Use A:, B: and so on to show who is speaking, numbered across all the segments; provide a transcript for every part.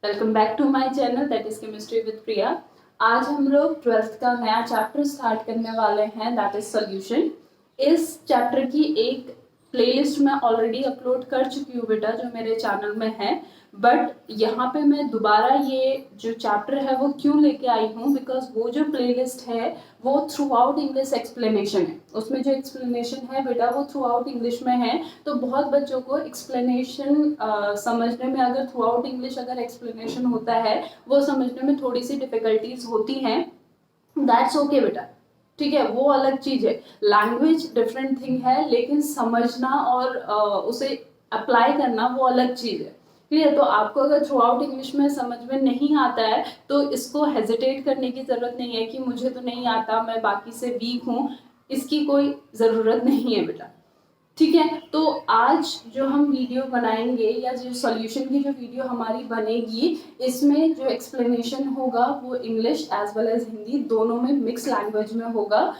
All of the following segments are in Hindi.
A: Welcome back to my channel that is chemistry with Priya. आज हम लोग 12th का नया चैप्टर स्टार्ट करने वाले हैं दैट इज सॉल्यूशन। इस चैप्टर की एक प्लेलिस्ट मैं ऑलरेडी अपलोड कर चुकी हूँ बेटा, जो मेरे चैनल में है। बट यहाँ पे मैं दोबारा ये जो चैप्टर है वो क्यों लेके आई हूँ, बिकॉज वो जो प्लेलिस्ट है वो थ्रू आउट इंग्लिश एक्सप्लेनेशन है। उसमें जो एक्सप्लेनेशन है बेटा वो थ्रू आउट इंग्लिश में है। तो बहुत बच्चों को एक्सप्लेनेशन समझने में, अगर थ्रू आउट इंग्लिश अगर एक्सप्लेनेशन होता है वो समझने में थोड़ी सी डिफिकल्टीज होती हैं। दैट्स ओके बेटा, ठीक है, वो अलग चीज है। लैंग्वेज डिफरेंट थिंग है, लेकिन समझना और उसे अप्लाई करना वो अलग चीज है। क्लियर? तो आपको अगर थ्रू आउट इंग्लिश में समझ में नहीं आता है तो इसको हेजिटेट करने की जरूरत नहीं है कि मुझे तो नहीं आता, मैं बाकी से वीक हूँ। इसकी कोई जरूरत नहीं है बेटा, ठीक है। तो आज जो हम वीडियो बनाएंगे या जो सॉल्यूशन की जो वीडियो हमारी बनेगी, इसमें जो एक्सप्लेनेशन होगा वो English as well as Hindi दोनों में मिक्स लैंग्वेज में होगा।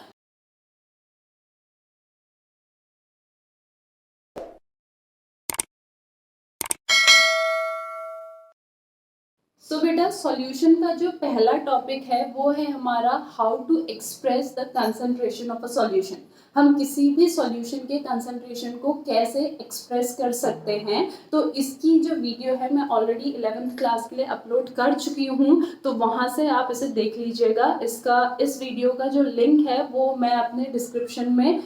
A: सो बेटा, सॉल्यूशन का जो पहला टॉपिक है वो है हमारा how to express the concentration of a solution. हम किसी भी सॉल्यूशन के कंसंट्रेशन को कैसे एक्सप्रेस कर सकते हैं, तो इसकी जो वीडियो है मैं ऑलरेडी 11th क्लास के लिए अपलोड कर चुकी हूँ। तो वहां से आप इसे देख लीजिएगा। इस वीडियो का जो लिंक है वो मैं अपने डिस्क्रिप्शन में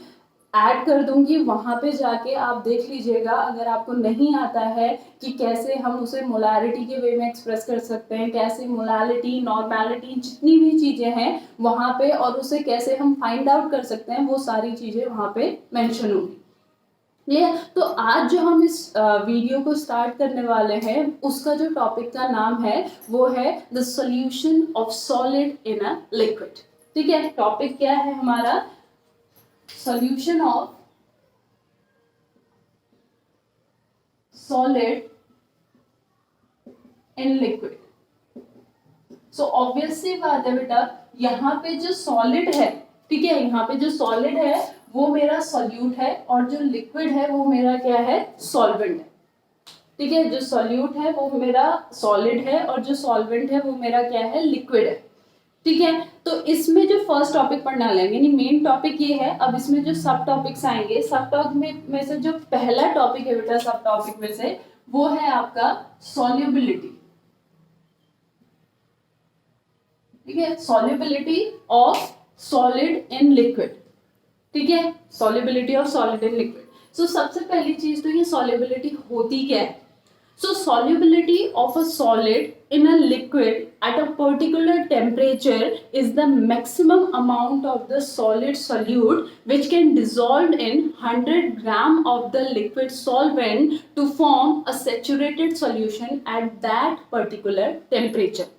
A: ऐड कर दूंगी, वहां पे जाके आप देख लीजिएगा। अगर आपको नहीं आता है कि कैसे हम उसे मोलारिटी के वे में एक्सप्रेस कर सकते हैं, कैसे मोलालिटी, नॉर्मेलिटी, जितनी भी चीजें हैं वहां पे, और उसे कैसे हम फाइंड आउट कर सकते हैं, वो सारी चीजें वहां पे मेंशन होंगी। क्लियर? तो आज जो हम इस वीडियो को स्टार्ट करने वाले हैं उसका जो टॉपिक का नाम है वो है the solution of solid in a liquid. ठीक है, टॉपिक क्या है हमारा? solution of solid in liquid। So obvious सी बात है बेटा, यहाँ पे जो सॉलिड है, ठीक है, यहाँ पे जो सॉलिड है वो मेरा सॉल्यूट है, और जो लिक्विड है वो मेरा क्या है? सॉल्वेंट है। ठीक है, जो सॉल्यूट है वो मेरा सॉलिड है, और जो सॉल्वेंट है वो मेरा क्या है? लिक्विड है। ठीक है, तो इसमें जो फर्स्ट टॉपिक पढ़ना लेंगे, यानी मेन टॉपिक ये है। अब इसमें जो सब टॉपिक्स आएंगे, सब टॉपिक में से जो पहला टॉपिक है बेटा सब टॉपिक में से, वो है आपका सॉल्युबिलिटी। ठीक है, solubility of solid in liquid. ठीक है, solubility of solid in liquid. So सबसे पहली चीज तो ये सॉल्युबिलिटी होती क्या है? So solubility of a solid in a liquid at a particular temperature is the maximum amount of the solid solute which can dissolve in 100 gram of the liquid solvent to form a saturated solution at that particular temperature।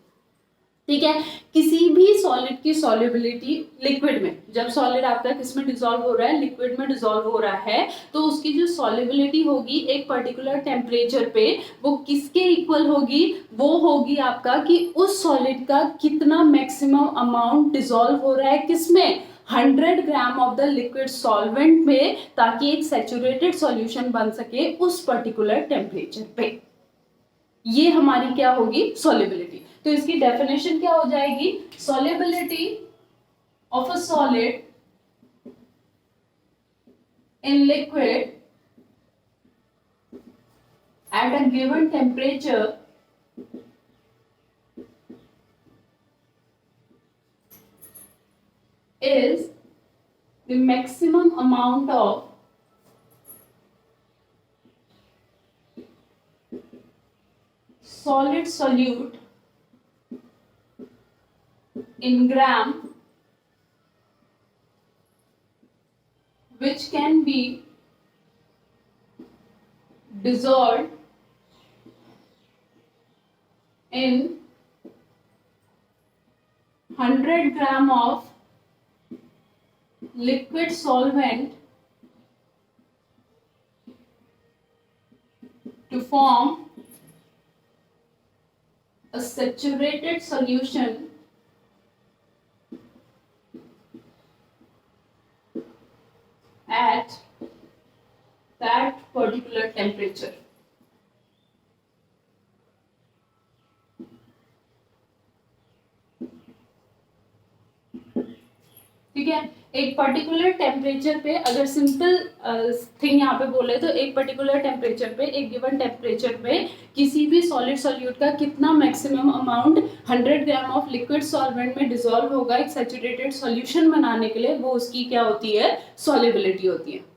A: ठीक है, किसी भी सॉलिड की सॉल्युबिलिटी लिक्विड में, जब सॉलिड आपका किस में डिसॉल्व हो रहा है? लिक्विड में डिसॉल्व हो रहा है, तो उसकी जो सॉल्युबिलिटी होगी एक पर्टिकुलर टेम्परेचर पे, वो किसके इक्वल होगी? वो होगी आपका कि उस सॉलिड का कितना मैक्सिमम अमाउंट डिसॉल्व हो रहा है, किसमें? 100 gram of the liquid solvent में, ताकि एक सैचुरेटेड सॉल्यूशन बन सके उस पर्टिकुलर टेम्परेचर पे। ये हमारी क्या होगी? सॉल्युबिलिटी। तो इसकी डेफिनेशन क्या हो जाएगी? Solubility of a solid in liquid at a given temperature is the maximum amount of solid solute in gram which can be dissolved in 100 gram of liquid solvent to form a saturated solution at that particular temperature। ठीक है। एक पर्टिकुलर टेम्परेचर पे, अगर सिंपल थिंग यहाँ पे बोले तो एक पर्टिकुलर टेम्परेचर पे, एक गिवन टेम्परेचर पे किसी भी सॉलिड सॉल्यूट का कितना maximum amount 100 gram of liquid solvent में डिसॉल्व होगा एक सैचुरेटेड सॉल्यूशन बनाने के लिए, वो उसकी क्या होती है, सॉल्युबिलिटी होती है।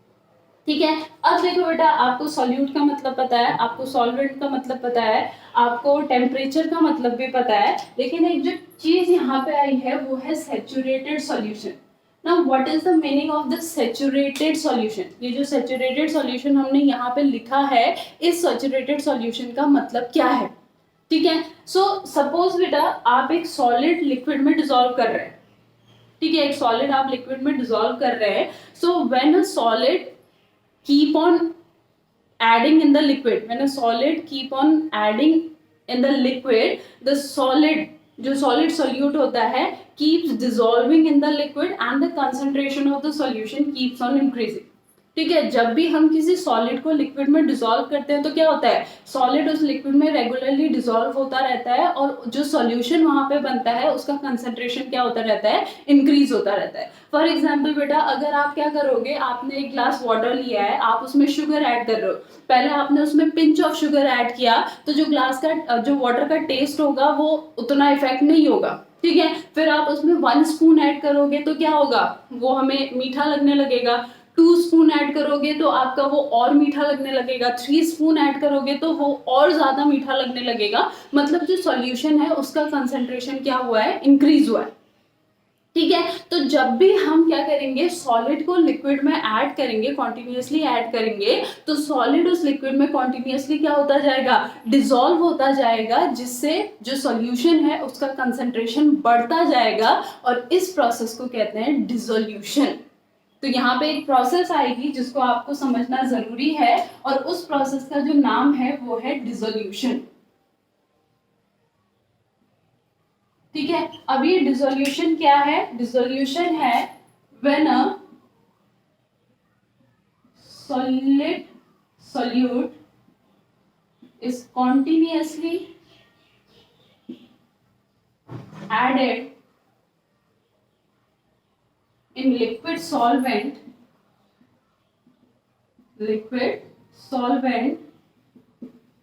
A: ठीक है। अब देखो बेटा, आपको सॉल्यूट का मतलब पता है, आपको सॉल्वेंट का मतलब पता है, आपको टेम्परेचर का मतलब भी पता है, लेकिन एक जो चीज यहाँ पे आई है वो है saturated solution. Now what is the meaning of the saturated solution? ये जो सैचुरेटेड सॉल्यूशन हमने यहाँ पे लिखा है, इस सैचुरेटेड सॉल्यूशन का मतलब क्या है? ठीक है। सो सपोज बेटा आप एक सॉलिड लिक्विड में डिसॉल्व कर रहे हैं, ठीक है, एक सॉलिड आप लिक्विड में डिसॉल्व कर रहे हैं। So when a solid keep on adding in the liquid, when a solid keep on adding in the liquid, the solid, जो solid solute होता है, keeps dissolving in the liquid and the concentration of the solution keeps on increasing। ठीक है। जब भी हम किसी सॉलिड को लिक्विड में डिसॉल्व करते हैं तो क्या होता है, सॉलिड उस लिक्विड में रेगुलरली डिसॉल्व होता रहता है और जो सॉल्यूशन वहां पे बनता है उसका कंसंट्रेशन क्या होता रहता है, इंक्रीज होता रहता है। फॉर एग्जाम्पल बेटा, अगर आप क्या करोगे, आपने एक ग्लास वाटर लिया है, आप उसमें शुगर ऐड कर रहे हो, पहले आपने उसमें पिंच ऑफ शुगर ऐड किया तो जो ग्लास का जो वाटर का टेस्ट होगा वो उतना इफेक्ट नहीं होगा। ठीक है। फिर आप उसमें 1 स्पून ऐड करोगे तो क्या होगा, वो हमें मीठा लगने लगेगा। 2 स्पून ऐड करोगे तो आपका वो और मीठा लगने लगेगा। 3 स्पून ऐड करोगे तो वो और ज्यादा मीठा लगने लगेगा। मतलब जो सॉल्यूशन है उसका कंसंट्रेशन क्या हुआ है, इंक्रीज हुआ है। ठीक है। तो जब भी हम क्या करेंगे, सॉलिड को लिक्विड में ऐड करेंगे, कॉन्टिन्यूसली ऐड करेंगे, तो सॉलिड उस लिक्विड में कॉन्टिन्यूसली क्या होता जाएगा, डिसॉल्व होता जाएगा, जिससे जो सॉल्यूशन है उसका कंसंट्रेशन बढ़ता जाएगा और इस प्रोसेस को कहते हैं डिसोल्यूशन। तो यहाँ पे एक प्रोसेस आएगी जिसको आपको समझना जरूरी है और उस प्रोसेस का जो नाम है वो है डिसोल्यूशन। ठीक है। अब ये डिसोल्यूशन क्या है, डिसोल्यूशन है when a solid solute is continuously added in liquid solvent,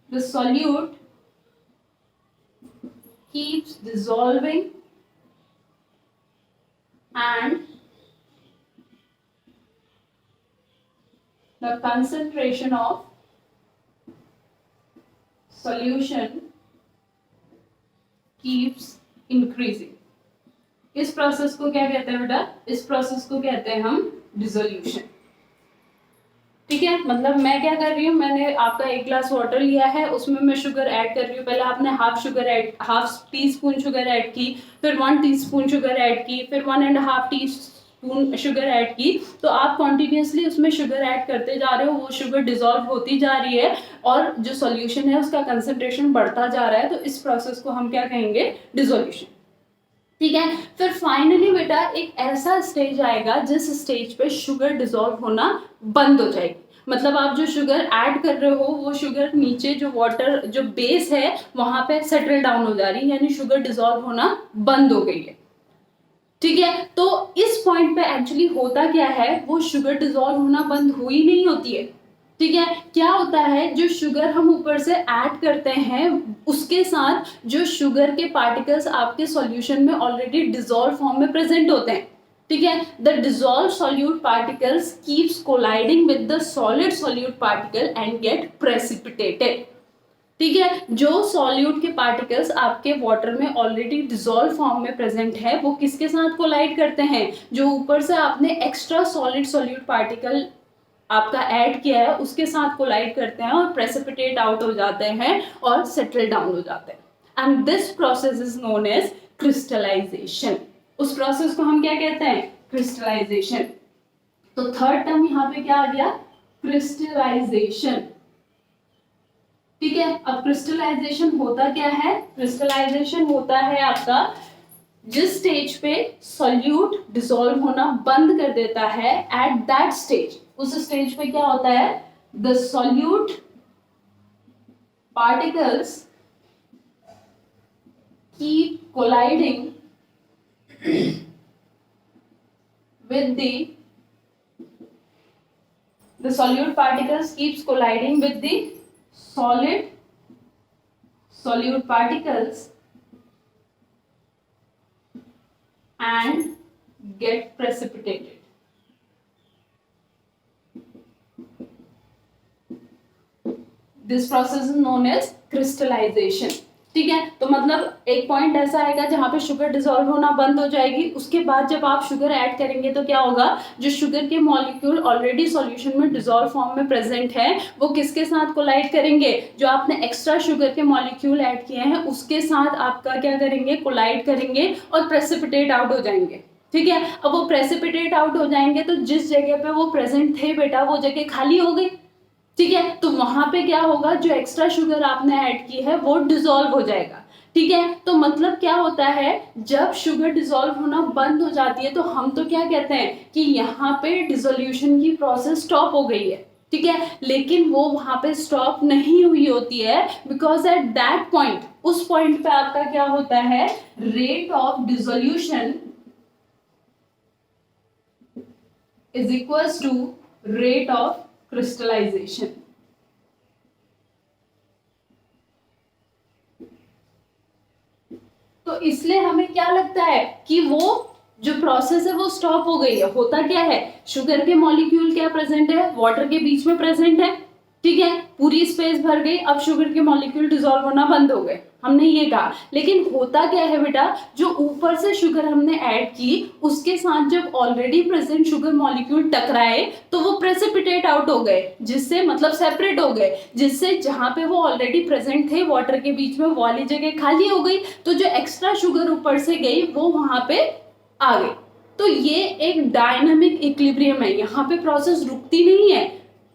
A: the solute keeps dissolving and the concentration of solution keeps increasing। इस प्रोसेस को क्या कहते हैं बेटा, इस प्रोसेस को कहते हैं हम डिसोल्यूशन। ठीक है। मतलब मैं क्या कर रही हूँ, मैंने आपका 1 ग्लास वाटर लिया है, उसमें मैं शुगर ऐड कर रही हूँ। पहले आपने half tea spoon sugar add की, फिर 1 टीस्पून शुगर ऐड की, फिर 1.5 टीस्पून शुगर ऐड की। तो आप कॉन्टिन्यूसली उसमें शुगर ऐड करते जा रहे हो, वो शुगर डिसॉल्व होती जा रही है और जो सॉल्यूशन है उसका कंसंट्रेशन बढ़ता जा रहा है। तो इस प्रोसेस को हम क्या कहेंगे, डिसोल्यूशन। ठीक है। फिर फाइनली बेटा एक ऐसा स्टेज आएगा जिस स्टेज पे शुगर डिसॉल्व होना बंद हो जाएगी। मतलब आप जो शुगर ऐड कर रहे हो वो शुगर नीचे जो वाटर जो बेस है वहां पे सेटल डाउन हो जा रही है, यानी शुगर डिसॉल्व होना बंद हो गई है। ठीक है। तो इस पॉइंट पे एक्चुअली होता क्या है, वो शुगर डिसॉल्व होना बंद हुई नहीं होती है। ठीक है। क्या होता है, जो शुगर हम ऊपर से ऐड करते हैं उसके साथ जो शुगर के पार्टिकल्स आपके सॉल्यूशन में ऑलरेडी डिसॉल्व फॉर्म में प्रेजेंट होते हैं। ठीक है। The dissolve solute particles keeps colliding with the solid solute particle and get precipitated. ठीक है। जो सॉल्यूट के पार्टिकल्स आपके वाटर में ऑलरेडी डिसॉल्व फॉर्म में प्रेजेंट है वो किसके साथ कोलाइड करते हैं, जो ऊपर से आपने एक्स्ट्रा सॉलिड सॉल्यूट पार्टिकल आपका ऐड किया है उसके साथ कोलाइड करते हैं और प्रेसिपिटेट आउट हो जाते हैं और सेटल डाउन हो जाते हैं। And this process is known as crystallization. उस प्रोसेस को हम क्या कहते हैं, क्रिस्टलाइजेशन। तो थर्ड टर्म यहाँ पे क्या आ गया, क्रिस्टलाइजेशन। ठीक है। अब क्रिस्टलाइजेशन होता क्या है, क्रिस्टलाइजेशन होता है आपका जिस स्टेज पे सॉल्यूट डिसॉल्व होना बंद कर देता है, एट दैट स्टेज, उस स्टेज पे क्या होता है, the solute particles keep colliding with the solute particles keeps colliding with the solute particles and get precipitated. This process is known as crystallization. ठीक है, तो मतलब एक पॉइंट ऐसा आएगा जहां पे शुगर डिसॉल्व होना बंद हो जाएगी. उसके बाद जब आप शुगर ऐड करेंगे तो क्या होगा, जो शुगर के मॉलिक्यूल ऑलरेडी सॉल्यूशन में डिसॉल्व फॉर्म में प्रेजेंट है वो किसके साथ कोलाइड करेंगे, जो आपने एक्स्ट्रा शुगर के मॉलिक्यूल ऐड किए हैं उसके साथ आपका क्या करेंगे, कोलाइड करेंगे और प्रेसिपिटेट आउट हो जाएंगे. ठीक है, अब वो प्रेसिपिटेट आउट हो जाएंगे तो जिस जगह पे वो प्रेजेंट थे बेटा वो जगह खाली हो गई. ठीक है, तो वहां पे क्या होगा, जो एक्स्ट्रा शुगर आपने ऐड की है वो डिसॉल्व हो जाएगा. ठीक है, तो मतलब क्या होता है, जब शुगर डिसॉल्व होना बंद हो जाती है तो हम तो क्या कहते हैं कि यहाँ पे डिसोल्यूशन की प्रोसेस स्टॉप हो गई है. ठीक है, लेकिन वो वहां पे स्टॉप नहीं हुई होती है, बिकॉज एट दैट पॉइंट, उस पॉइंट पे आपका क्या होता है, rate of dissolution is equals to rate of crystallization. तो इसलिए हमें क्या लगता है कि वो जो प्रोसेस है वो स्टॉप हो गई है. होता क्या है, शुगर के मॉलिक्यूल क्या प्रेजेंट है, वाटर के बीच में प्रेजेंट है. ठीक है, पूरी स्पेस भर गई, अब शुगर के मॉलिक्यूल डिसॉल्व होना बंद हो गए, हमने ये कहा. लेकिन होता क्या है बेटा, जो ऊपर से शुगर हमने ऐड की उसके साथ जब ऑलरेडी प्रेजेंट शुगर मॉलिक्यूल टकराए तो वो प्रेसिपिटेट आउट हो गए, जिससे मतलब सेपरेट हो गए, जिससे जहां पे वो ऑलरेडी प्रेजेंट थे वाटर के बीच में वो वाली जगह खाली हो गई, तो जो एक्स्ट्रा शुगर ऊपर से गई वो वहां पे आ गई. तो ये एक डायनामिक इक्विलिब्रियम है, यहाँ पे प्रोसेस रुकती नहीं है.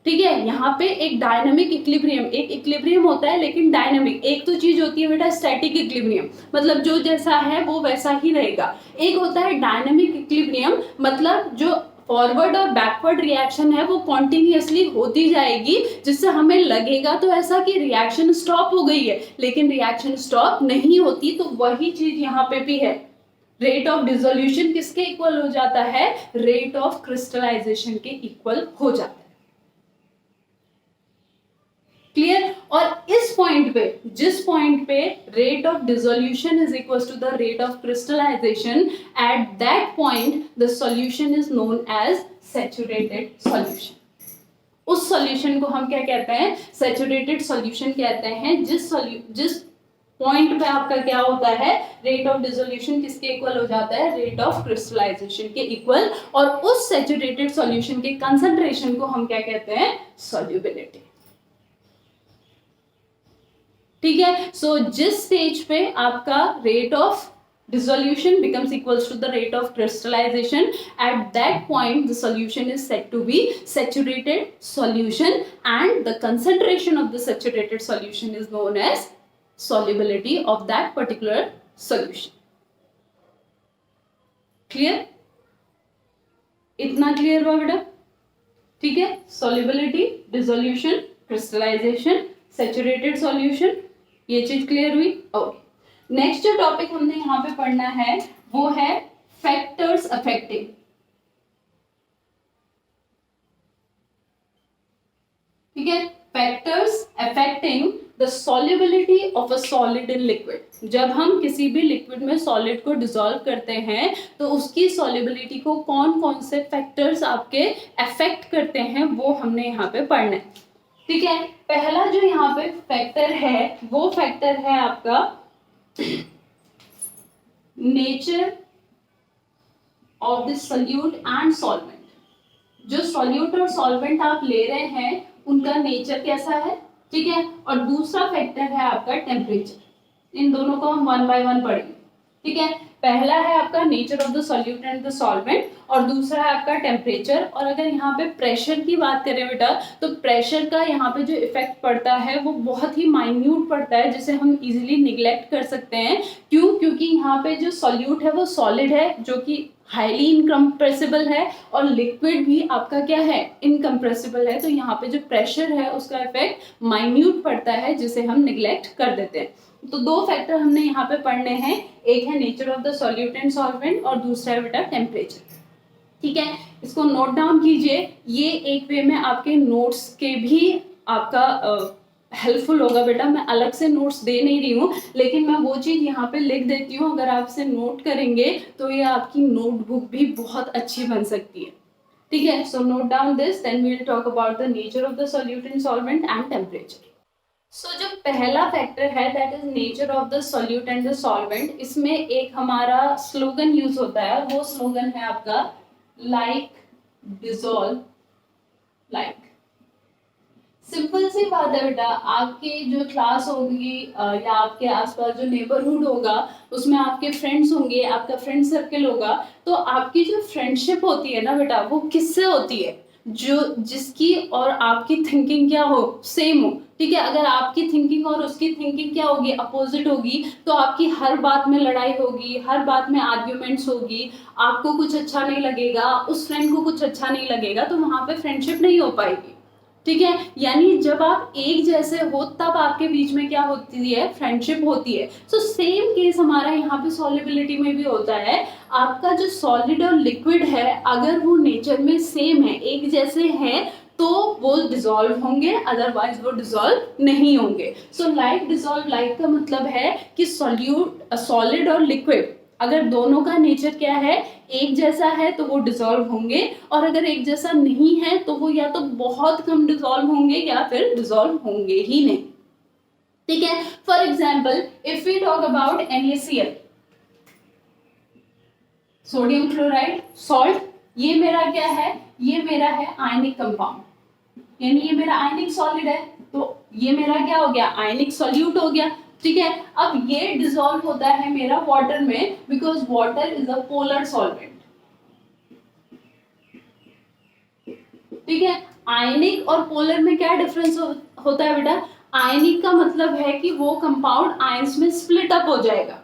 A: ठीक है, यहाँ पे एक डायनामिक इक्विलिब्रियम, एक इक्विलिब्रियम होता है लेकिन डायनामिक. एक तो चीज होती है बेटा स्टैटिक इक्विलिब्रियम, मतलब जो जैसा है वो वैसा ही रहेगा. एक होता है डायनामिक इक्विलिब्रियम, मतलब जो फॉरवर्ड और बैकवर्ड रिएक्शन है वो कॉन्टिन्यूअसली होती जाएगी, जिससे हमें लगेगा तो ऐसा कि रिएक्शन स्टॉप हो गई है, लेकिन रिएक्शन स्टॉप नहीं होती. तो वही चीज यहाँ पे भी है. रेट ऑफ डिसोल्यूशन किसके इक्वल हो जाता है, रेट ऑफ क्रिस्टलाइजेशन के इक्वल हो जाता है. क्लियर. और इस पॉइंट पे, जिस पॉइंट पे rate of dissolution is equal to the rate of crystallization, at that point the solution is known as saturated solution. उस सॉल्यूशन को हम क्या कहते हैं, सैचुरेटेड सॉल्यूशन कहते हैं. जिस पॉइंट पे आपका क्या होता है, रेट ऑफ डिसोल्यूशन किसके इक्वल हो जाता है, रेट ऑफ क्रिस्टलाइजेशन के इक्वल. और उस सैचुरेटेड सॉल्यूशन के कंसंट्रेशन को हम क्या कहते हैं, सॉल्युबिलिटी. ठीक है, सो जिस स्टेज पे आपका rate of dissolution becomes equals to the rate of crystallization, at that point the solution is said to be saturated solution, and the concentration of the saturated solution is known as solubility of that particular solution. Clear? इतना क्लियर हुआ बेटा. ठीक है, solubility, dissolution, crystallization, saturated solution, ये चीज क्लियर हुई. ओके, नेक्स्ट जो टॉपिक हमने यहाँ पे पढ़ना है वो है फैक्टर्स अफेक्टिंग. ठीक है, factors affecting the solubility of a solid in liquid. जब हम किसी भी लिक्विड में सॉलिड को डिसॉल्व करते हैं तो उसकी सॉल्युबिलिटी को कौन कौन से फैक्टर्स आपके अफेक्ट करते हैं वो हमने यहाँ पे पढ़ना है. ठीक है, पहला जो यहाँ पे फैक्टर है वो फैक्टर है आपका nature of the solute and solvent. जो सॉल्यूट और सॉल्वेंट आप ले रहे हैं उनका नेचर कैसा है. ठीक है, और दूसरा फैक्टर है आपका टेम्परेचर. इन दोनों को हम वन बाय वन पढ़ेंगे. ठीक है, पहला है आपका nature of the solute and the solvent और दूसरा है आपका टेम्परेचर. और अगर यहाँ पे प्रेशर की बात करें बेटा तो प्रेशर का यहाँ पे जो इफेक्ट पड़ता है वो बहुत ही माइन्यूट पड़ता है, जिसे हम इजीली निग्लेक्ट कर सकते हैं. क्यों? क्योंकि यहाँ पे जो सॉल्यूट है वो सॉलिड है जो कि हाईली इनकम्प्रेसिबल है, और लिक्विड भी आपका क्या है, इनकम्प्रेसिबल है. तो यहाँ पे जो प्रेशर है उसका इफेक्ट माइन्यूट पड़ता है जिसे हम निग्लेक्ट कर देते हैं. तो दो फैक्टर हमने यहाँ पे पढ़ने हैं, एक है nature of the solute and solvent और दूसरा है बेटा टेम्परेचर. ठीक है, इसको नोट डाउन कीजिए। ये एक वे में आपके नोट्स के भी आपका हेल्पफुल होगा बेटा। मैं अलग से नोट्स दे नहीं रही हूँ, लेकिन मैं वो चीज़ यहाँ पे लिख देती हूँ। अगर आप इसे नोट करेंगे तो ये आपकी नोटबुक भी बहुत अच्छी बन सकती है। ठीक है, so note down this, then we will talk about the nature of the solute and, solvent and temperature. So जो पहला फैक्टर है that is nature of the solute and the solvent, इसमें एक हमारा स्लोगन यूज होता है। वो स्लोगन है आपका लाइक, डिसॉल्व, लाइक। सिंपल सी बात है बेटा, आपकी जो क्लास होगी या आपके आसपास जो नेबरहुड होगा उसमें आपके फ्रेंड्स होंगे, आपका फ्रेंड सर्कल होगा, तो आपकी जो फ्रेंडशिप होती है ना बेटा, वो किससे होती है? जो जिसकी और आपकी थिंकिंग क्या हो, सेम हो। ठीक है, अगर आपकी थिंकिंग और उसकी थिंकिंग क्या होगी, अपोजिट होगी, तो आपकी हर बात में लड़ाई होगी, हर बात में आर्ग्यूमेंट्स होगी, आपको कुछ अच्छा नहीं लगेगा, उस फ्रेंड को कुछ अच्छा नहीं लगेगा, तो वहां पे फ्रेंडशिप नहीं हो पाएगी। ठीक है, यानी जब आप एक जैसे हो तब आपके बीच में क्या होती है, फ्रेंडशिप होती है। सो सेम केस हमारा यहाँ पे सॉल्युबिलिटी में भी होता है। आपका जो सॉलिड और लिक्विड है, अगर वो नेचर में सेम है, एक जैसे हैं, तो वो डिसॉल्व होंगे, अदरवाइज वो डिसॉल्व नहीं होंगे। सो लाइक डिसॉल्व लाइक का मतलब है कि सॉलिड और लिक्विड अगर दोनों का नेचर क्या है, एक जैसा है, तो वो डिसॉल्व होंगे, और अगर एक जैसा नहीं है तो वो या तो बहुत कम डिसॉल्व होंगे या फिर डिसॉल्व होंगे ही नहीं। ठीक है, for example if we talk about NaCl, sodium chloride salt, ये मेरा क्या है, ये मेरा है आयनिक कंपाउंड, यानी ये मेरा आयनिक सॉलिड है, तो ये मेरा क्या हो गया, आयनिक सॉल्यूट हो गया। ठीक है, अब ये डिसॉल्व होता है मेरा वाटर में, because water is a polar solvent. ठीक है, आयनिक और पोलर में क्या डिफरेंस होता है बेटा? आयनिक का मतलब है कि वो कंपाउंड आयंस में स्प्लिट अप हो जाएगा।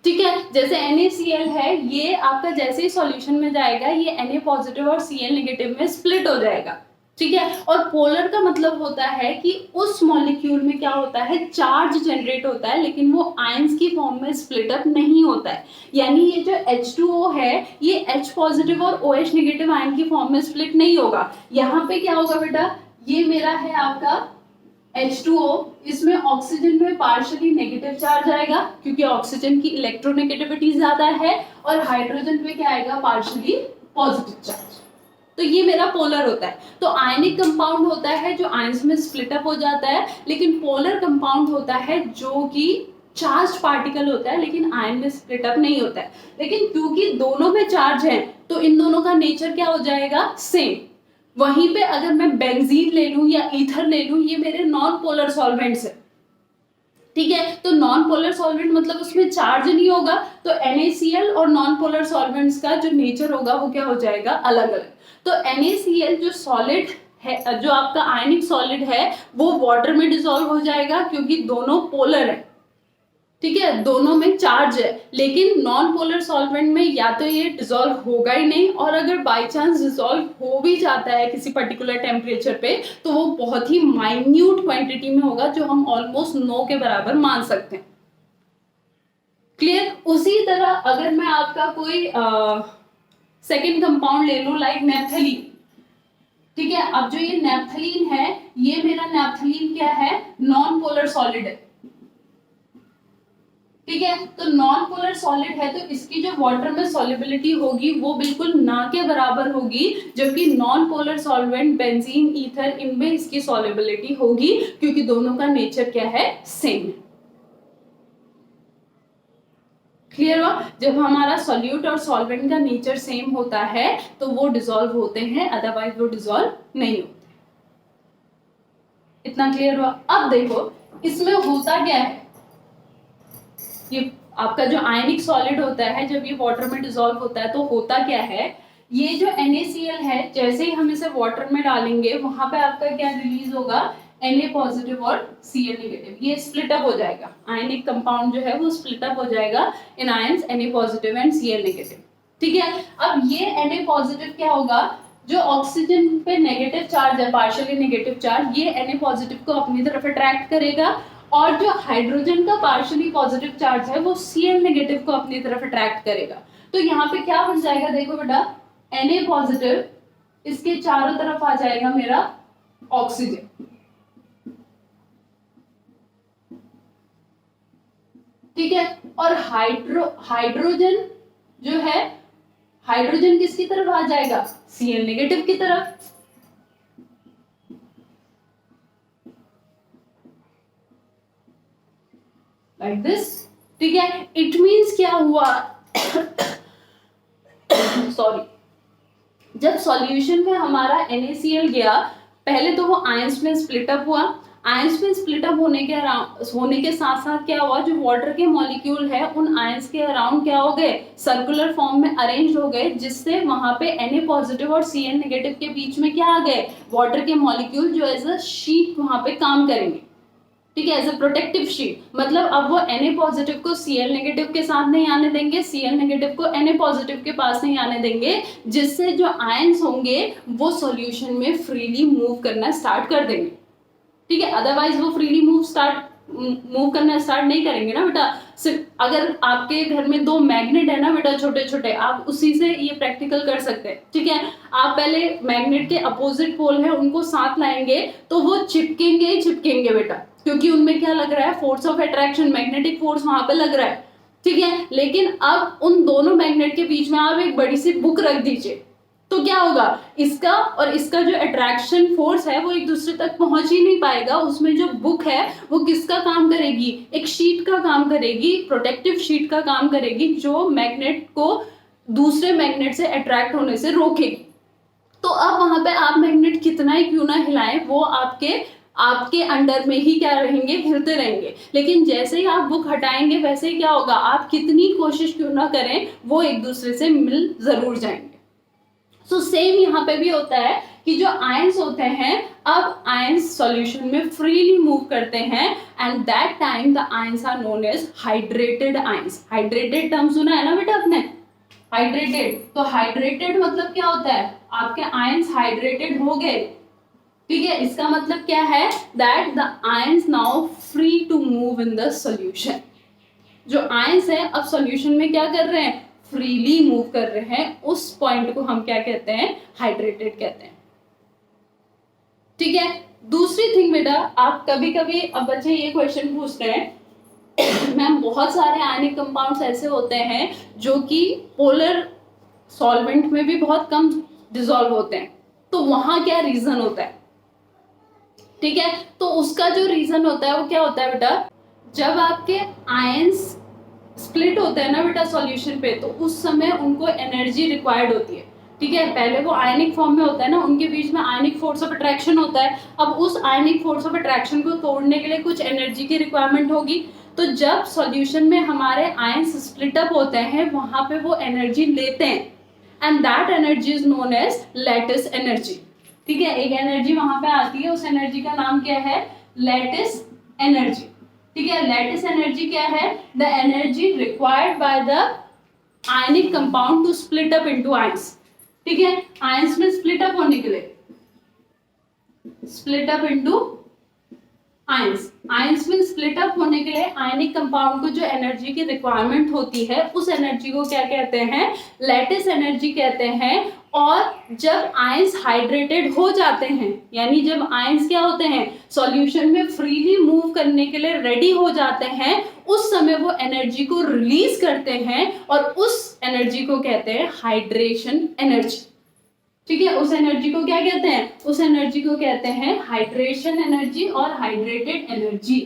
A: ठीक है, जैसे NaCl है, ये आपका जैसे ही सॉल्यूशन में जाएगा, ये Na पॉजिटिव और Cl नेगेटिव में स्प्लिट हो जाएगा। ठीक है, और पोलर का मतलब होता है कि उस मॉलिक्यूल में क्या होता है, चार्ज जनरेट होता है, लेकिन वो आयंस की फॉर्म में स्प्लिट अप नहीं होता है। यानी ये जो H2O है, ये H पॉजिटिव और OH नेगेटिव आयन की फॉर्म में स्प्लिट नहीं होगा। यहाँ पे क्या होगा बेटा, ये मेरा है आपका H2O, इसमें ऑक्सीजन में पार्शियली नेगेटिव चार्ज आएगा क्योंकि ऑक्सीजन की इलेक्ट्रोनेगेटिविटी ज्यादा है, और हाइड्रोजन पे क्या आएगा, पार्शियली पॉजिटिव चार्ज। तो ये मेरा पोलर होता है। तो आयनिक कंपाउंड होता है जो आयंस में स्प्लिट अप हो जाता है, लेकिन पोलर कंपाउंड होता है जो कि चार्ज पार्टिकल होता है लेकिन आयन में स्प्लिट अप नहीं होता है। लेकिन क्योंकि दोनों में चार्ज है, तो इन दोनों का नेचर क्या हो जाएगा, सेम। वहीं पे अगर मैं बेंजीन ले लूं या ईथर ले लूं, ये मेरे नॉन पोलर सॉल्वेंट्स है। ठीक है, तो नॉन पोलर सॉल्वेंट मतलब उसमें चार्ज नहीं होगा, तो NaCl और नॉन पोलर सॉल्वेंट्स का जो नेचर होगा वो क्या हो जाएगा, अलग अलग। तो NaCl जो सॉलिड है, जो आपका आयनिक सॉलिड है, वो वाटर में डिसॉल्व हो जाएगा क्योंकि दोनों पोलर है। ठीक है, दोनों में चार्ज है, लेकिन नॉन पोलर सॉल्वेंट में या तो ये डिसॉल्व होगा ही नहीं, और अगर बाय चांस डिसॉल्व हो भी जाता है किसी पर्टिकुलर टेम्परेचर पे, तो वो बहुत ही माइन्यूट क्वांटिटी में होगा, जो हम ऑलमोस्ट नो के बराबर मान सकते हैं। क्लियर? उसी तरह अगर मैं आपका कोई सेकेंड कंपाउंड ले लूं लाइक नेप्थलीन। ठीक है, अब जो ये नेप्थलीन है, ये मेरा नेप्थलीन क्या है, नॉन पोलर सॉलिड है। ठीक है, तो नॉन पोलर सॉलिड है, तो इसकी जो वाटर में सॉल्युबिलिटी होगी वो बिल्कुल ना के बराबर होगी, जबकि non polar solvent benzene, ether, इनमें इसकी सॉल्युबिलिटी होगी क्योंकि दोनों का नेचर क्या है, सेम। क्लियर हुआ? जब हमारा सॉल्यूट और सॉल्वेंट का नेचर सेम होता है तो वो डिसॉल्व होते हैं, अदरवाइज वो डिसॉल्व नहीं होते। इतना क्लियर हुआ? अब देखो इसमें होता क्या है, ये आपका जो आयनिक सॉलिड होता है, जब ये वाटर में डिसॉल्व होता है तो होता क्या है, ये जो NaCl है, जैसे ही हम इसे वाटर में डालेंगे, वहां पे आपका क्या रिलीज होगा, Na पॉजिटिव और Cl नेगेटिव, ये स्प्लिट अप हो जाएगा। आयनिक कंपाउंड जो है वो स्प्लिट अप हो जाएगा in ions Na positive and Cl negative. ठीक है, अब ये Na पॉजिटिव क्या होगा, जो ऑक्सीजन पे नेगेटिव चार्ज है, पार्शियली नेगेटिव चार्ज, ये Na पॉजिटिव को अपनी तरफ अट्रैक्ट करेगा, और जो हाइड्रोजन का पार्शियली पॉजिटिव चार्ज है वो Cl नेगेटिव को अपनी तरफ अट्रैक्ट करेगा। तो यहाँ पे क्या बन जाएगा, देखो बेटा, Na पॉजिटिव, इसके चारों तरफ आ जाएगा मेरा ऑक्सीजन। ठीक है, और हाइड्रोजन जो है, हाइड्रोजन किसकी तरफ आ जाएगा? Cl नेगेटिव की तरफ। Like this. ठीक है, इट मीन्स क्या हुआ सॉरी, जब सॉल्यूशन में हमारा NaCl गया, पहले तो वो आयंस में स्प्लिट अप हुआ। आयंस में स्प्लिट अप होने के साथ साथ क्या हुआ, जो वाटर के मॉलिक्यूल है उन आयंस के अराउंड क्या हो गए, सर्कुलर फॉर्म में अरेंज हो गए, जिससे वहां पे Na पॉजिटिव और Cl नेगेटिव के बीच में क्या आ गए, वाटर के मॉलिक्यूल जो एज अ शीट वहां पे काम करेंगे। ठीक है, एज अ प्रोटेक्टिव शीट। मतलब अब वो Na पॉजिटिव को Cl नेगेटिव के साथ नहीं आने देंगे, Cl नेगेटिव को Na पॉजिटिव के पास नहीं आने देंगे, जिससे जो आयंस होंगे वो सॉल्यूशन में फ्रीली मूव करना स्टार्ट कर देंगे। ठीक है, अदरवाइज वो फ्रीली मूव करना स्टार्ट नहीं करेंगे ना बेटा। सिर्फ अगर आपके घर में दो मैग्नेट है ना बेटा, छोटे छोटे, आप उसी से ये प्रैक्टिकल कर सकते हैं। ठीक है, आप पहले मैग्नेट के अपोजिट पोल है उनको साथ लाएंगे तो वो चिपकेंगे ही चिपकेंगे बेटा, क्योंकि उनमें क्या लग रहा है, force of attraction, magnetic force वहां पे लग रहा है। ठीक है, लेकिन अब उन दोनों मैग्नेट के बीच में आप एक बड़ी सी बुक रख दीजिए, तो क्या होगा, इसका और इसका जो अट्रैक्शन फोर्स है वो एक दूसरे तक पहुंच ही नहीं पाएगा। उसमें जो बुक है वो किसका काम करेगी, एक शीट का काम करेगी, प्रोटेक्टिव शीट का काम करेगी, जो मैग्नेट को दूसरे मैग्नेट से अट्रैक्ट होने से रोकेगी। तो अब वहां पे आप मैग्नेट कितना ही क्यों ना हिलाएं, वो आपके अंडर में ही क्या रहेंगे, हिलते रहेंगे। लेकिन जैसे ही आप बुक हटाएंगे वैसे ही क्या होगा, आप कितनी कोशिश क्यों ना करें वो एक दूसरे से मिल जरूर जाएंगे। सो सेम यहाँ पे भी होता है कि जो आयंस होते हैं, अब आयंस सॉल्यूशन में फ्रीली मूव करते हैं, and that time the ions are known as hydrated ions. Hydrated term सुना है ना बेटा आपने, हाइड्रेटेड। तो हाइड्रेटेड मतलब क्या होता है, आपके आयंस हाइड्रेटेड हो गए। ठीक है, इसका मतलब क्या है, that the ions now free to move in the solution. जो आयंस है अब सॉल्यूशन में क्या कर रहे हैं, फ्रीली मूव कर रहे हैं। उस पॉइंट को हम क्या कहते हैं, हाइड्रेटेड कहते हैं। ठीक है, दूसरी थिंग बेटा, आप कभी कभी, अब बच्चे ये क्वेश्चन पूछते हैं मैम बहुत सारे आयनिक कंपाउंड्स ऐसे होते हैं जो कि पोलर सॉल्वेंट में भी बहुत कम डिसॉल्व होते हैं, तो वहां क्या रीजन होता है। ठीक है, तो उसका जो रीजन होता है वो क्या होता है बेटा, जब आपके आयंस स्प्लिट होते हैं ना बेटा सॉल्यूशन पे, तो उस समय उनको एनर्जी रिक्वायर्ड होती है। ठीक है, पहले वो आयनिक फॉर्म में होता है ना, उनके बीच में आयनिक फोर्स ऑफ अट्रैक्शन होता है। अब उस आयनिक फोर्स ऑफ अट्रैक्शन को तोड़ने के लिए कुछ एनर्जी की रिक्वायरमेंट होगी। तो जब सॉल्यूशन में हमारे आयंस स्प्लिट अप होते हैं, वहां पे वो एनर्जी लेते हैं, and that energy is known as lattice energy. ठीक है, एक एनर्जी वहां पे आती है, उस एनर्जी का नाम क्या है, लैटिस एनर्जी। ठीक है, लैटिस एनर्जी क्या है, the energy required by the ionic compound to split up into ions. ठीक है, आयंस में स्प्लिट अप होने के लिए, split up into ions, ions में स्प्लिट अप होने के लिए आयनिक कंपाउंड को जो एनर्जी की रिक्वायरमेंट होती है, उस एनर्जी को क्या कहते हैं, लैटिस एनर्जी कहते हैं। और जब आयंस हाइड्रेटेड हो जाते हैं, यानी जब आयंस क्या होते हैं, सॉल्यूशन में फ्रीली मूव करने के लिए रेडी हो जाते हैं, उस समय वो एनर्जी को रिलीज करते हैं, और उस एनर्जी को कहते हैं हाइड्रेशन एनर्जी। ठीक है, उस एनर्जी को क्या कहते हैं, उस एनर्जी को कहते हैं हाइड्रेशन एनर्जी और हाइड्रेटेड एनर्जी।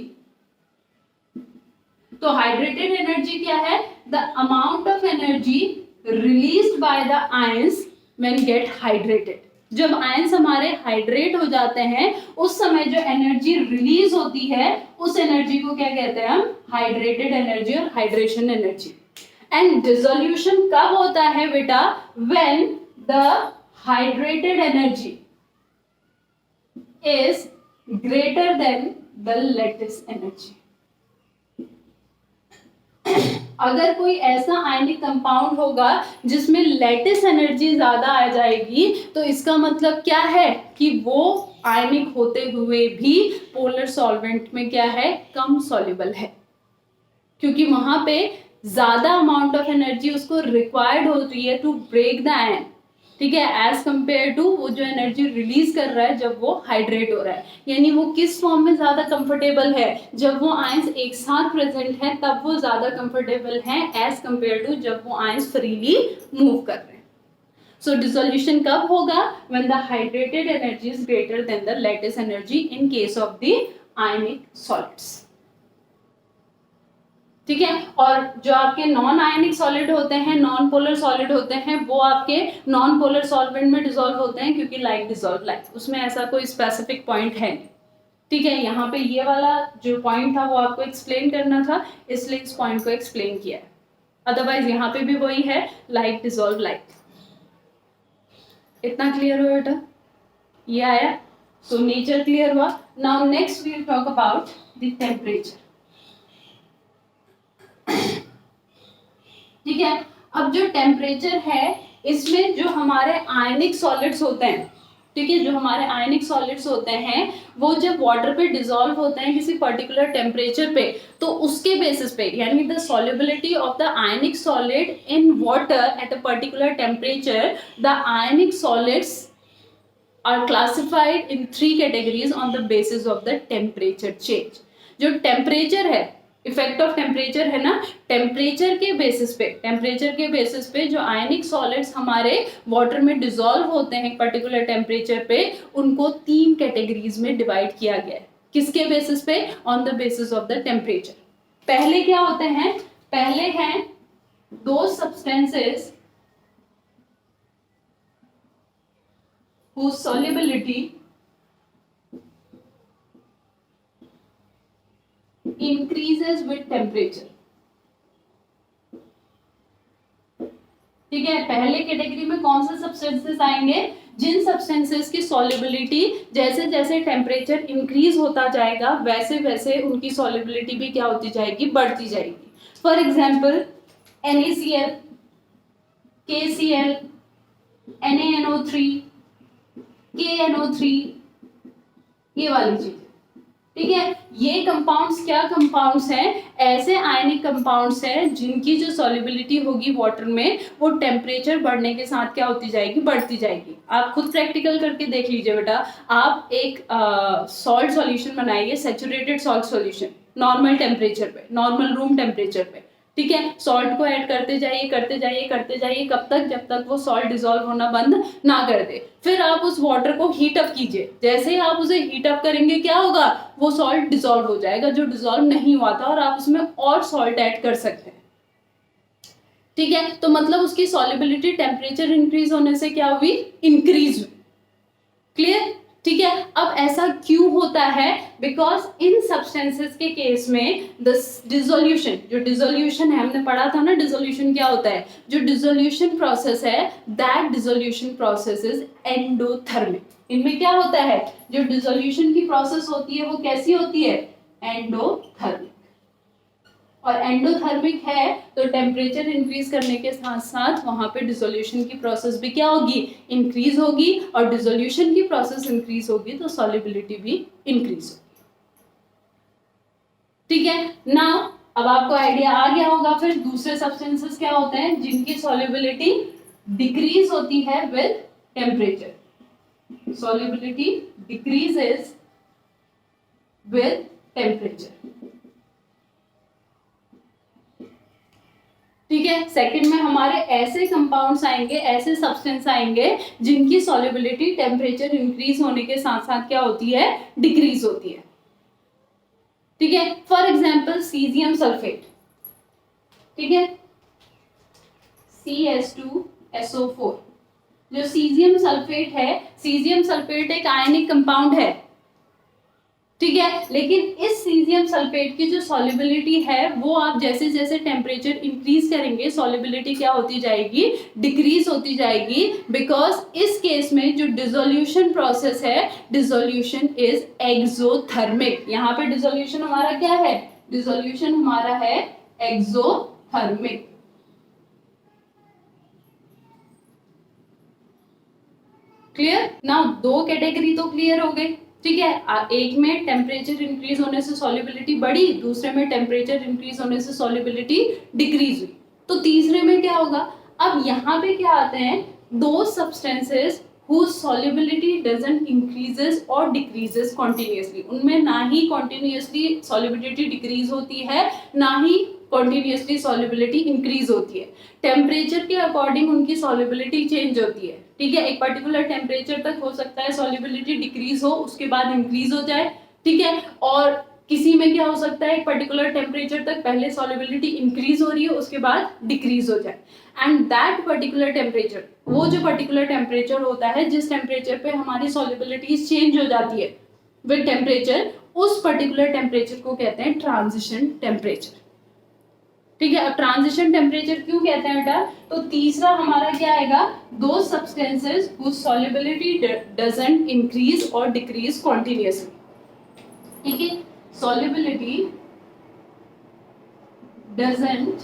A: तो हाइड्रेटेड एनर्जी क्या है, the amount of energy released by the ions when get hydrated. जब आयंस हमारे हाइड्रेट हो जाते हैं, उस समय जो एनर्जी रिलीज होती है, उस एनर्जी को क्या कहते हैं हम, हाइड्रेटेड एनर्जी और हाइड्रेशन एनर्जी। एंड डिसोल्यूशन कब होता है बेटा, when the hydrated energy is greater than the lattice energy. अगर कोई ऐसा आयनिक कंपाउंड होगा जिसमें लैटिस एनर्जी ज्यादा आ जाएगी, तो इसका मतलब क्या है कि वो आयनिक होते हुए भी पोलर सॉल्वेंट में क्या है, कम सॉल्युबल है, क्योंकि वहां पे ज्यादा अमाउंट ऑफ एनर्जी उसको रिक्वायर्ड होती है टू ब्रेक द आयन। ठीक है, एज कंपेयर टू वो जो एनर्जी रिलीज कर रहा है जब वो हाइड्रेट हो रहा है। यानी वो किस फॉर्म में ज्यादा कंफर्टेबल है, जब वो आयंस एक साथ प्रेजेंट है तब वो ज्यादा कंफर्टेबल है एज कंपेयर टू जब वो आयंस फ्रीली मूव कर रहे हैं। सो डिसोल्यूशन कब होगा, when the hydrated energy is greater than the lattice energy in case of the ionic solids. ठीक है, और जो आपके नॉन आयनिक सॉलिड होते हैं, नॉन पोलर सॉलिड होते हैं, वो आपके नॉन पोलर सॉल्वेंट में डिसॉल्व होते हैं क्योंकि लाइक डिसॉल्व लाइक, उसमें ऐसा कोई स्पेसिफिक पॉइंट है नहीं। ठीक है, यहाँ पे ये वाला जो पॉइंट था वो आपको एक्सप्लेन करना था, इसलिए इस पॉइंट को एक्सप्लेन किया है। अदरवाइज यहाँ पे भी वही है, लाइक डिसॉल्व लाइक। इतना क्लियर हुआ बेटा, ये आया? सो नेचर क्लियर हुआ। Now next we will talk about the temperature. ठीक है, अब जो टेम्परेचर है इसमें जो हमारे आयनिक सॉलिड्स होते हैं, ठीक है, जो हमारे आयनिक सॉलिड्स होते हैं वो जब वाटर पे डिसॉल्व होते हैं किसी पर्टिकुलर टेम्परेचर पे, तो उसके बेसिस पे, यानी the solubility of the ionic solid in water at a particular temperature, the ionic solids are classified in 3 categories on the basis of the temperature change. जो टेम्परेचर है, इफेक्ट ऑफ टेम्परेचर है ना, टेम्परेचर के बेसिस पे जो आयनिक सॉलिड्स हमारे वाटर में डिसॉल्व होते हैं पर्टिकुलर टेम्परेचर पे, उनको 3 कैटेगरीज में डिवाइड किया गया है। किसके बेसिस पे? On the basis of the temperature. पहले क्या होते हैं? पहले हैं दो substances whose solubility increases with temperature। ठीक है, पहले कैटेगरी में कौन से सब्सटेंसेस आएंगे? जिन सब्सटेंसेस की सॉल्युबिलिटी जैसे जैसे टेम्परेचर इंक्रीज होता जाएगा वैसे वैसे उनकी सॉल्युबिलिटी भी क्या होती जाएगी? बढ़ती जाएगी। For example NaCl, KCl, NaNO3, KNO3, ये वाली चीज। ठीक है, ये कंपाउंड्स क्या कंपाउंड्स हैं? ऐसे आयनिक कंपाउंड्स हैं जिनकी जो सॉल्युबिलिटी होगी वाटर में वो टेम्परेचर बढ़ने के साथ क्या होती जाएगी? बढ़ती जाएगी। आप खुद प्रैक्टिकल करके देख लीजिए बेटा। आप एक सॉल्ट सॉल्यूशन बनाइए, saturated salt solution, normal temperature पे, नॉर्मल रूम टेम्परेचर पे। ठीक है, सॉल्ट को ऐड करते जाइए करते जाइए करते जाइए, कब तक? जब तक वो सॉल्ट डिसॉल्व होना बंद ना कर दे। फिर आप उस वाटर को हीट अप कीजिए। जैसे ही आप उसे हीट अप करेंगे क्या होगा? वो सॉल्ट डिसॉल्व हो जाएगा जो डिसॉल्व नहीं हुआ था, और आप उसमें और सॉल्ट ऐड कर सकते हैं। ठीक है, तो मतलब उसकी सॉल्युबिलिटी टेम्परेचर इंक्रीज होने से क्या हुई? इंक्रीज हुई। क्लियर? ठीक है, अब ऐसा क्यों होता है? बिकॉज इन सब्सटेंसेस के केस में द डिसोल्यूशन, जो डिसोल्यूशन है, हमने पढ़ा था ना डिसोल्यूशन क्या होता है, जो डिसोल्यूशन प्रोसेस है that dissolution process is endothermic. इनमें क्या होता है? जो डिसोल्यूशन की प्रोसेस होती है वो कैसी होती है? एंडोथर्मिक। और एंडोथर्मिक है तो टेम्परेचर इंक्रीज करने के साथ साथ वहां पे डिसोल्यूशन की प्रोसेस भी क्या होगी? इंक्रीज होगी, और डिसोल्यूशन की प्रोसेस इंक्रीज होगी तो सॉल्युबिलिटी भी इंक्रीज होगी। ठीक है ना, अब आपको आइडिया आ गया होगा। फिर दूसरे सब्सटेंसेस क्या होते हैं जिनकी सॉल्युबिलिटी डिक्रीज होती है with temperature? Solubility decreases with temperature. ठीक है, सेकंड में हमारे ऐसे कंपाउंड्स आएंगे, ऐसे सब्सटेंस आएंगे जिनकी सॉल्युबिलिटी टेम्परेचर इंक्रीज होने के साथ साथ क्या होती है? डिक्रीज होती है। ठीक है, फॉर एग्जांपल सीजियम सल्फेट। ठीक है, CH2SO4। जो सीजियम सल्फेट है, सीजियम सल्फेट एक आयनिक कंपाउंड है। ठीक है, लेकिन इस सीजियम सल्फेट की जो सॉल्युबिलिटी है वो आप जैसे जैसे टेम्परेचर इंक्रीज करेंगे सॉल्युबिलिटी क्या होती जाएगी? डिक्रीज होती जाएगी। बिकॉज इस केस में जो डिसोल्यूशन प्रोसेस है, डिसोल्यूशन इज एक्सोथर्मिक। यहाँ पे डिसोल्यूशन हमारा क्या है? डिसोल्यूशन हमारा है एक्सोथर्मिक। क्लियर ना? दो कैटेगरी तो क्लियर हो गई। ठीक है, एक में टेम्परेचर इंक्रीज होने से सॉल्युबिलिटी बढ़ी, दूसरे में टेम्परेचर इंक्रीज होने से सॉल्युबिलिटी डिक्रीज हुई। तो तीसरे में क्या होगा? अब यहाँ पे क्या आते हैं? those substances whose solubility doesn't increases or decreases continuously, उनमें ना ही continuously solubility decrease होती है ना ही continuously solubility increase होती है, टेम्परेचर के अकॉर्डिंग उनकी solubility चेंज होती है, ठीक है। एक पर्टिकुलर टेम्परेचर तक हो सकता है solubility डिक्रीज हो, उसके बाद इंक्रीज हो जाए, ठीक है। और किसी में क्या हो सकता है, एक पर्टिकुलर टेम्परेचर तक पहले solubility इंक्रीज हो रही है, उसके बाद डिक्रीज हो जाए, एंड दैट पर्टिकुलर टेम्परेचर, वो जो पर्टिकुलर टेम्परेचर होता है जिस टेम्परेचर पे हमारी solubility चेंज हो जाती है विद टेम्परेचर, उस पर्टिकुलर टेम्परेचर को कहते हैं ट्रांजिशन टेम्परेचर, ठीक है। अब ट्रांजिशन टेम्परेचर क्यों कहते हैं बेटा, तो तीसरा हमारा क्या आएगा, दो substances whose solubility doesn't increase or decrease continuously, ठीक है। solubility doesn't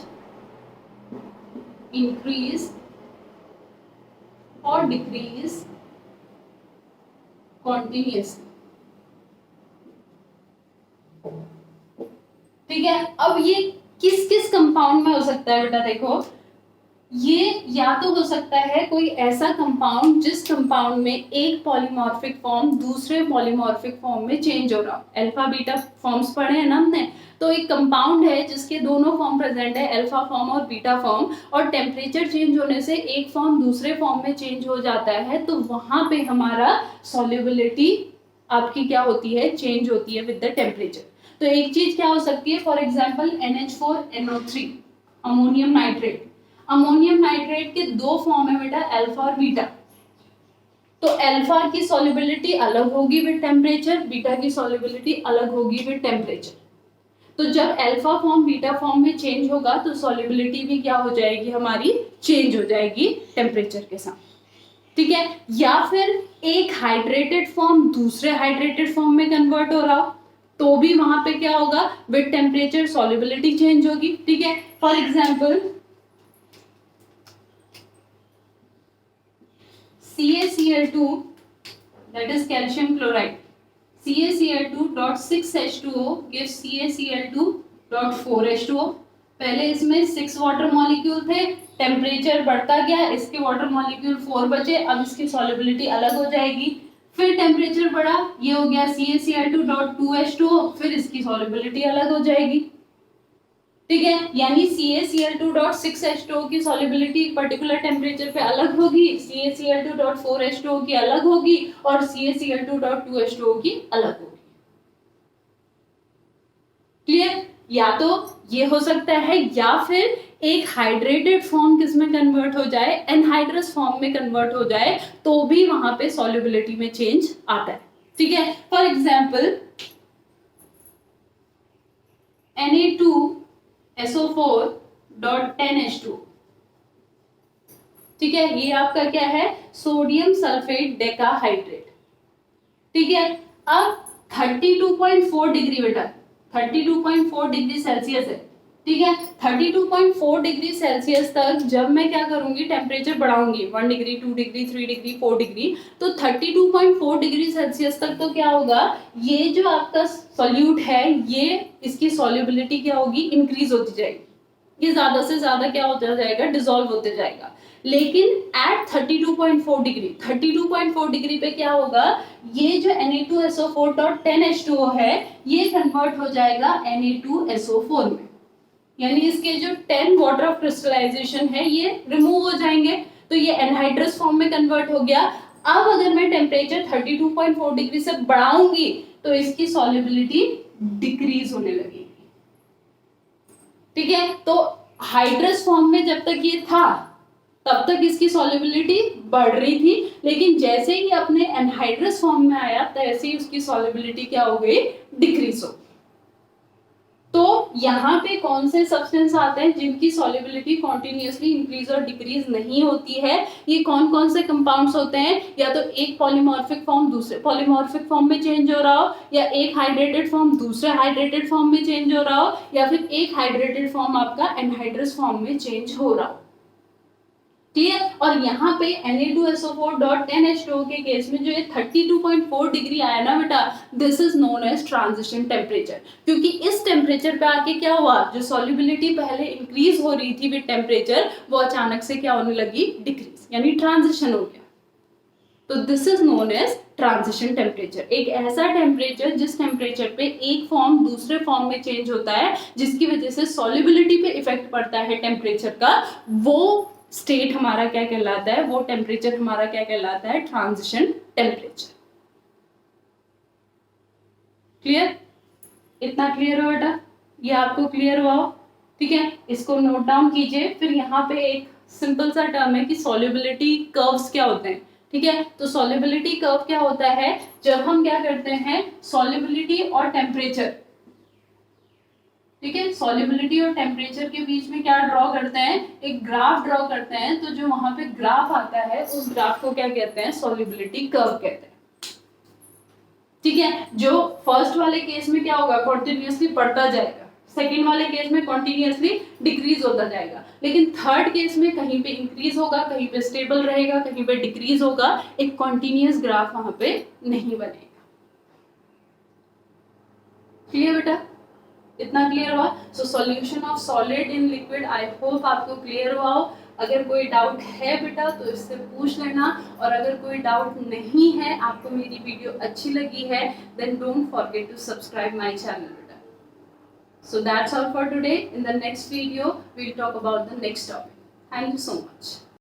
A: increase or decrease continuously, ठीक है। अब ये किस किस कंपाउंड में हो सकता है बेटा, देखो ये या तो हो सकता है कोई ऐसा कंपाउंड जिस कंपाउंड में एक पॉलीमॉर्फिक फॉर्म दूसरे पॉलीमॉर्फिक फॉर्म में चेंज हो रहा हो, अल्फा बीटा फॉर्म्स पढ़े हैं ना हमने, तो एक कंपाउंड है जिसके दोनों फॉर्म प्रेजेंट है, अल्फा फॉर्म और बीटा फॉर्म, और टेम्परेचर चेंज होने से एक फॉर्म दूसरे फॉर्म में चेंज हो जाता है, तो वहां पे हमारा सॉल्युबिलिटी आपकी क्या होती है, चेंज होती है विद द टेम्परेचर। तो एक चीज क्या हो सकती है, for example NH4NO3 ammonium nitrate, ammonium nitrate के दो फॉर्म है बेटा, अल्फा और बीटा, तो अल्फा की सॉल्युबिलिटी अलग होगी विद टेम्परेचर, बीटा की सॉल्युबिलिटी अलग होगी विद टेम्परेचर। तो जब अल्फा फॉर्म बीटा फॉर्म में चेंज होगा तो सॉल्युबिलिटी भी क्या हो जाएगी, हमारी चेंज हो जाएगी टेम्परेचर के साथ, ठीक है। या फिर एक हाइड्रेटेड फॉर्म दूसरे हाइड्रेटेड फॉर्म में कन्वर्ट हो रहा हो, तो भी वहां पे क्या होगा, विद टेम्परेचर सॉल्युबिलिटी चेंज होगी, ठीक है। For example CaCl2 that is calcium chloride, CaCl2.6H2O gives CaCl2.4H2O। पहले इसमें 6 वाटर मॉलिक्यूल थे, टेम्परेचर बढ़ता गया, इसके वाटर मॉलिक्यूल 4 बचे, अब इसकी सॉल्युबिलिटी अलग हो जाएगी, फिर टेम्परेचर बढ़ा, ये हो गया CaCl2.2H2O, फिर इसकी सॉल्युबिलिटी अलग हो जाएगी, ठीक है। यानी CaCl2.6H2O की सॉल्युबिलिटी पर्टिकुलर टेम्परेचर पे अलग होगी, CaCl2.4H2O की अलग होगी, और CaCl2.2H2O की अलग होगी, क्लियर। या तो ये हो सकता है, या फिर एक हाइड्रेटेड फॉर्म किस में कन्वर्ट हो जाए, एनहाइड्रस फॉर्म में कन्वर्ट हो जाए, तो भी वहां पे सॉल्युबिलिटी में चेंज आता है, ठीक है। फॉर एग्जाम्पल Na2SO4.10H2, ठीक है, ये आपका क्या है, सोडियम सल्फेट डेकाहाइड्रेट, ठीक है। अब 32.4 डिग्री बेटा, 32.4 डिग्री सेल्सियस है, ठीक है। 32.4 डिग्री सेल्सियस तक जब मैं क्या करूंगी, टेम्परेचर बढ़ाऊंगी 1 डिग्री 2 डिग्री 3 डिग्री 4 डिग्री, तो 32.4 डिग्री सेल्सियस तक तो क्या होगा, ये जो आपका सॉल्यूट है, ये इसकी सॉल्युबिलिटी क्या होगी, इंक्रीज होती जाएगी, ये ज्यादा से ज्यादा क्या होता जाएगा, डिसॉल्व होते जाएगा। लेकिन एट 32.4 डिग्री, 32.4 डिग्री पे क्या होगा, ये जो Na2SO4.10H2O है, ये कन्वर्ट हो जाएगा Na2SO4 में, यानी इसके जो 10 वाटर ऑफ क्रिस्टलाइजेशन है ये रिमूव हो जाएंगे, तो ये एनहाइड्रस फॉर्म में कन्वर्ट हो गया। अब अगर मैं टेम्परेचर 32.4 डिग्री से बढ़ाऊंगी तो इसकी सॉल्युबिलिटी डिक्रीज होने लगेगी, ठीक है। तो हाइड्रस फॉर्म में जब तक ये था तब तक इसकी सॉल्युबिलिटी बढ़ रही थी, लेकिन जैसे ही अपने एनहाइड्रस फॉर्म में आया तैसे ही उसकी सॉल्युबिलिटी क्या हो गई, डिक्रीज हो। तो यहाँ पे कौन से सब्सटेंस आते हैं जिनकी सॉल्युबिलिटी कॉन्टिन्यूसली इंक्रीज और डिक्रीज नहीं होती है, ये कौन कौन से कंपाउंड्स होते हैं, या तो एक पॉलीमॉर्फिक फॉर्म दूसरे पॉलीमॉर्फिक फॉर्म में चेंज हो रहा हो, या एक हाइड्रेटेड फॉर्म दूसरे हाइड्रेटेड फॉर्म में चेंज हो रहा हो, या फिर एक हाइड्रेटेड फॉर्म आपका एनहाइड्रस फॉर्म में चेंज हो रहा हो, क्लियर। और यहाँ पे Na2SO4.10H2O के केस में जो ये 32.4 डिग्री आया ना बेटा, this is known as transition temperature, क्योंकि इस टेम्परेचर पे आके क्या हुआ, जो सॉल्युबिलिटी पहले इंक्रीज हो रही थी विद टेम्परेचर, वो अचानक से क्या होने लगी, डिक्रीज। यानी ट्रांजिशन हो गया। तो this is known as transition temperature. एक ऐसा टेम्परेचर जिस टेम्परेचर पे एक फॉर्म दूसरे फॉर्म में चेंज होता है, जिसकी वजह से सॉल्युबिलिटी पे इफेक्ट पड़ता है टेम्परेचर का, वो स्टेट हमारा क्या कहलाता है, वो टेम्परेचर हमारा क्या कहलाता है, ट्रांजिशन टेम्परेचर। क्लियर? इतना क्लियर हो बेटा? ये आपको क्लियर हुआ हो? ठीक है, इसको नोट डाउन कीजिए। फिर यहाँ पे एक सिंपल सा टर्म है कि सॉल्युबिलिटी कर्व्स क्या होते हैं। ठीक है, तो सॉल्युबिलिटी कर्व क्या होता है, जब हम क्या करते हैं, सॉल्युबिलिटी और टेम्परेचर, ठीक है, सॉल्युबिलिटी और टेम्परेचर के बीच में क्या ड्रॉ करते हैं, एक ग्राफ ड्रॉ करते हैं। तो जो वहां पे ग्राफ आता है, उस ग्राफ को क्या कहते हैं, सॉल्युबिलिटी कर्व कहते हैं। ठीक है, जो फर्स्ट वाले केस में क्या होगा, कॉन्टिन्यूसली बढ़ता जाएगा, सेकेंड वाले केस में कॉन्टिन्यूसली डिक्रीज होता जाएगा, लेकिन थर्ड केस में कहीं पे इंक्रीज होगा, कहीं पे स्टेबल रहेगा, कहीं पे डिक्रीज होगा, एक कॉन्टिन्यूस ग्राफ वहां पे नहीं बनेगा। क्लियर बेटा? इतना क्लियर हुआ? So solution of solid in liquid, I hope आपको क्लियर हुआ हो। अगर कोई डाउट है बेटा तो इससे पूछ लेना, और अगर कोई डाउट नहीं है, आपको मेरी वीडियो अच्छी लगी है, then don't forget to subscribe my channel बेटा। So that's all for today. In the next video, we'll talk about the next topic. Thank you so much.